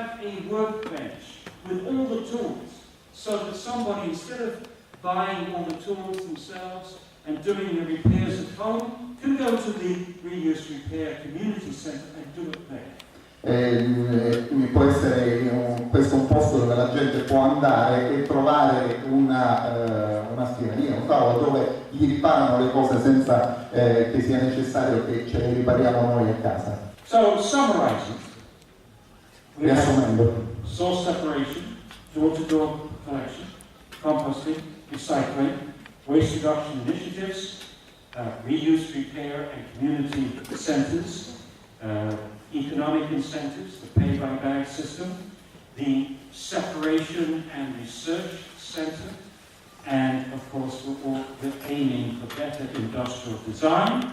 have a workbench with all the tools, so that somebody, instead of buying all the tools themselves and doing the repairs at home, can go to the Reuse Repair Community Center and do it there. Può essere questo un posto dove la gente può andare e trovare una scrivania, un tavolo dove gli riparano le cose senza che sia necessario che ce le ripariamo noi a casa. So, summarizing, we have source separation, door-to-door collection, composting, recycling, waste reduction initiatives, reuse, repair and community centers, economic incentives, the pay-by-bag system, the separation and research center, and of course we're aiming for better industrial design.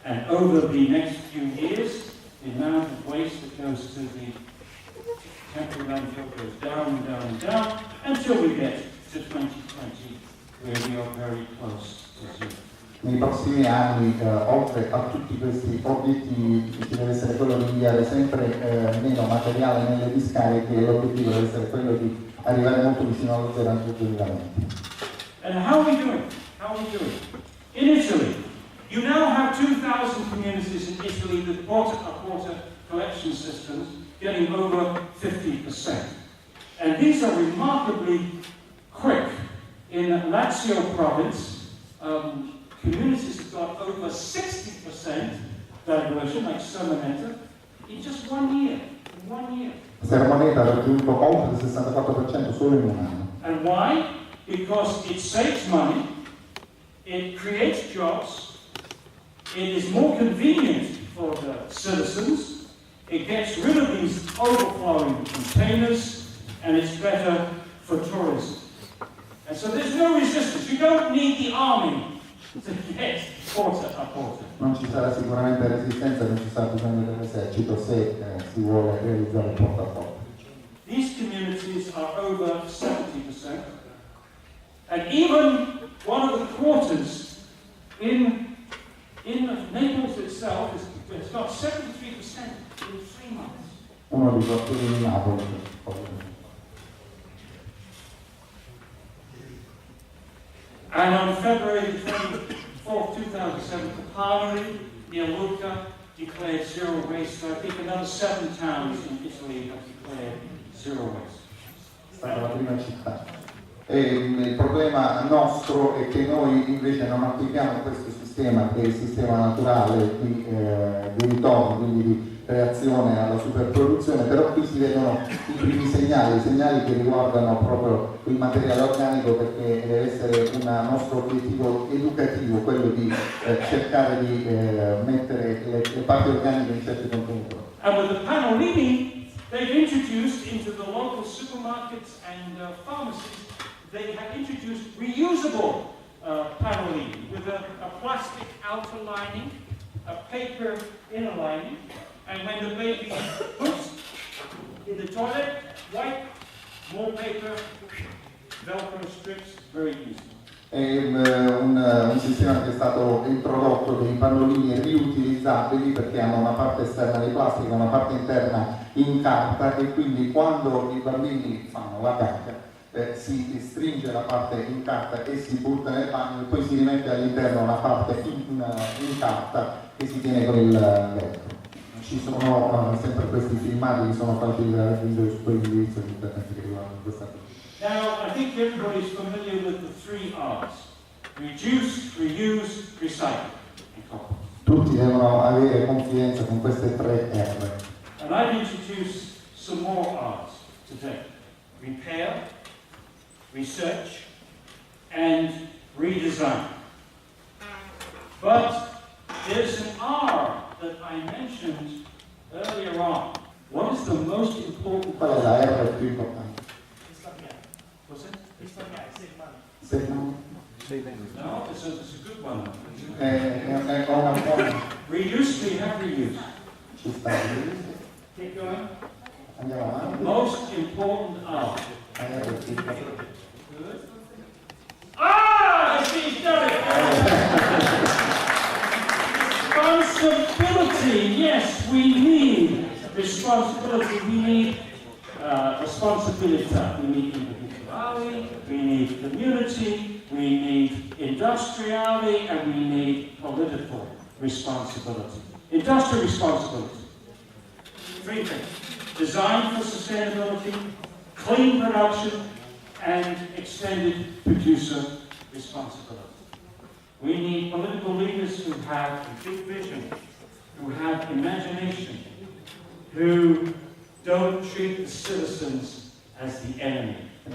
And over the next few years, the amount of waste that goes to the temporary landfill goes down and down and down until we get to 2020, where we are very close to zero. Nei prossimi anni, oltre a tutti questi obiettivi, ci deve essere quello di inviare sempre meno materiale nelle discariche, e l'obiettivo deve essere quello di arrivare molto vicino allo zero anche nel 2020. And how are we doing? How are we doing? In Italy, you now have 2,000 communities in Italy with water collection systems getting over 50%. And these are remarkably quick. In Lazio province, communities have got over 60% diversion, like Sermoneta, in just 1 year. In 1 year. Sermoneta ha raggiunto oltre il 64% solo in un anno. And why? Because it saves money, it creates jobs, it is more convenient for the citizens, it gets rid of these overflowing containers, and it's better for tourism. And so there's no resistance. You don't need the army to get porta a porta. Non ci sarà sicuramente resistenza, non ci sarà bisogno dell'esercito se si vuole realizzare porta a porta. These communities are over 70%, and even one of the quarters in Naples itself has got 73% in 3 months. Uno dei quartieri di Napoli. And on February 24, 2007, Campari, near Lucca, declared zero waste. So I think another 7 towns in Italy have declared zero waste. È stata la prima città. E il problema nostro è che noi invece non applichiamo questo sistema, che è il sistema naturale di ritorno, quindi di reazione alla superproduzione, però qui si vedono i primi segnali che riguardano proprio il materiale organico, perché deve essere un nostro obiettivo educativo, quello di cercare di mettere le parti organiche in certi contenitori. And with the Panolini, they've introduced into the local supermarkets and pharmacies, they have introduced reusable Panolini with a plastic outer lining, a paper inner lining, and when the baby puts in the toilet, wipe, more paper, Velcro strips, very easy. È un sistema che è stato introdotto dei pannolini riutilizzabili, perché hanno una parte esterna di plastica e una parte interna in carta, e quindi quando i bambini fanno la cacca si stringe la parte in carta e si butta nel bagno, e poi si rimette all'interno la parte in carta e si tiene con il vetro. Ci sono sempre questi filmati che sono facili da raggiungere su quell'indirizzo di internet che riguardano questa cosa. Now, I think everybody is familiar with the 3 R's: reduce, reuse, recycle. Tutti devono avere confidenza con queste 3 R. And I've introduced some more R's today: repair, research, and redesign. But there's an R that I mentioned earlier on. What is the most important? Qual è la R più importante? What's it? Save money. No, it's a good one. È una buona. Reuse, we have reuse. Ci sta. Keep going. Andiamo avanti. Most important R. Good. Ah, I see, he's done it. Responsibility. Yes, we need responsibility. We need responsabilità. We need individuality, we need community, we need industriality, and we need political responsibility. Industrial responsibility. Three things. Design for sustainability, clean production, and extended producer responsibility. We need political leaders who have a big vision, who have imagination, who don't treat the citizens as the enemy. And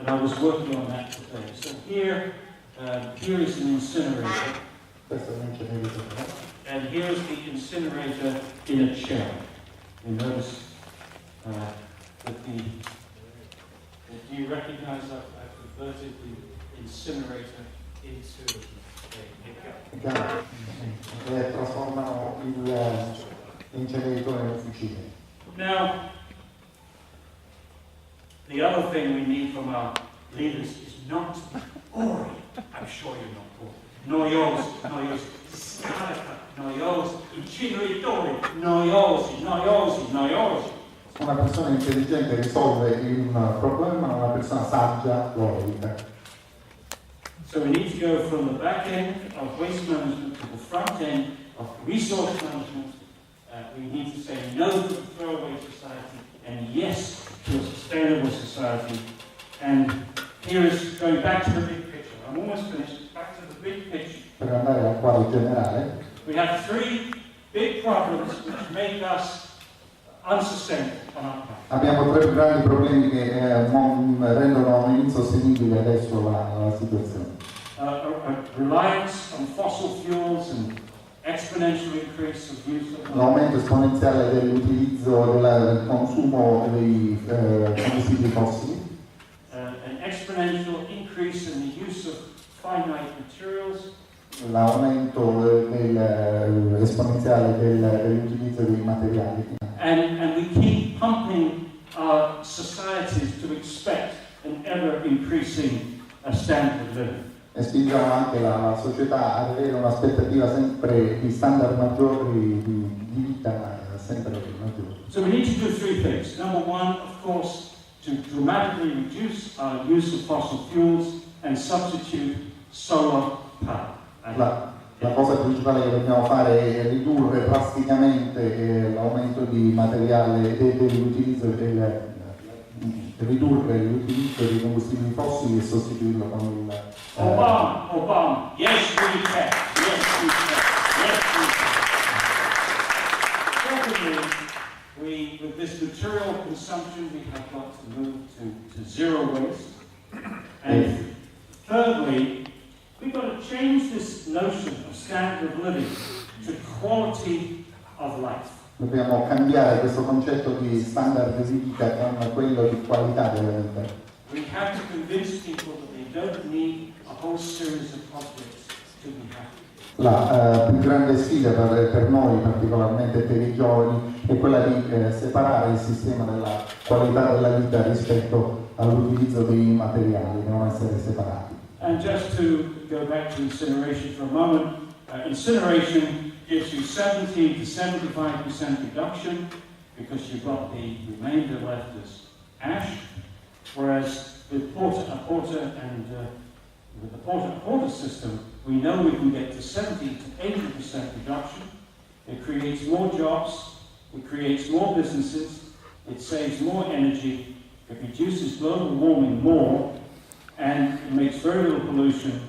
I was working on that today. So here is an incinerator. And here's the incinerator in a chair. You notice that do you recognize I've converted the incinerator into a gun? Trasformano l'inceneritore in officine. Now, the other thing we need from our leaders is not to be boring. I'm sure you're not bored. Noiosi, scarica, noiosi, inceneritori, noiosi. Una persona intelligente risolve un problema, una persona saggia lo evita. So we need to go from the back end of waste management to the front end of resource management. We need to say no to the throwaway society and yes to a sustainable society. And here is going back to the big picture. I'm almost finished. Back to the big picture. Per andare al quadro generale. We have three big problems which make us unsustainable on our planet. Abbiamo tre grandi problemi che rendono insostenibile adesso la situazione. Reliance on fossil fuels and exponential increase of use of l'aumento esponenziale dell'utilizzo del consumo dei combustibili fossili. An exponential increase in the use of finite materials. L'aumento esponenziale dell'utilizzo dei materiali. And we keep pumping our societies to expect an ever-increasing standard of living. E spingiamo anche la società ad avere un'aspettativa sempre di standard maggiori di vita, sempre maggiori. So we need to do three things. Number one, of course, to dramatically reduce our use of fossil fuels and substitute solar power. La cosa principale che dobbiamo fare è ridurre drasticamente l'aumento di materiale ridurre l'utilizzo di combustibili fossili e sostituirlo con il Obama, yes we can, yes we can. Secondly, with this material consumption, we have got to move to zero waste. And thirdly, we've got to change this notion of standard of living to quality of life. Dobbiamo cambiare questo concetto di standard di vita con quello di qualità della vita. We have to convince people that they don't need a whole series of objects to be happy. La più grande sfida per noi, particolarmente per i giovani, è quella di separare il sistema della qualità della vita rispetto all'utilizzo dei materiali, devono essere separati. And just to go back to incineration for a moment, incineration gives you 70 to 75% reduction because you've got the remainder left as ash, whereas with porter system, we know we can get to 70 to 80% reduction. It creates more jobs, it creates more businesses, it saves more energy, it reduces global warming more, and it makes very little pollution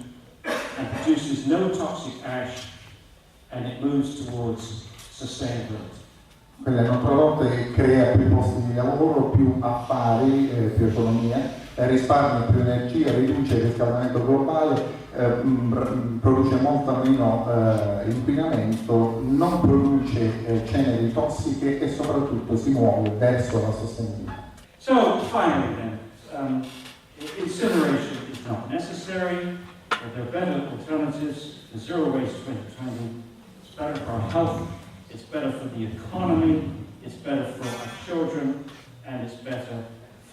and produces no toxic ash, and it moves towards sustainability. Quella è un prodotto che crea più posti di lavoro, più affari, più economia, risparmia più energia, riduce il riscaldamento globale, produce molto meno inquinamento, non produce ceneri tossiche e soprattutto si muove verso la sostenibilità. So finally then, incineration is not necessary, but there are better alternatives. The Zero Waste 2020 is better for our health, it's better for the economy, it's better for our children, and it's better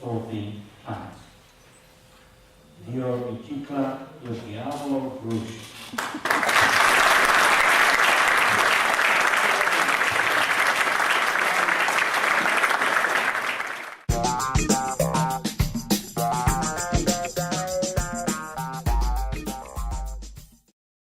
for the planet. Dio ricicla, il diavolo brucia.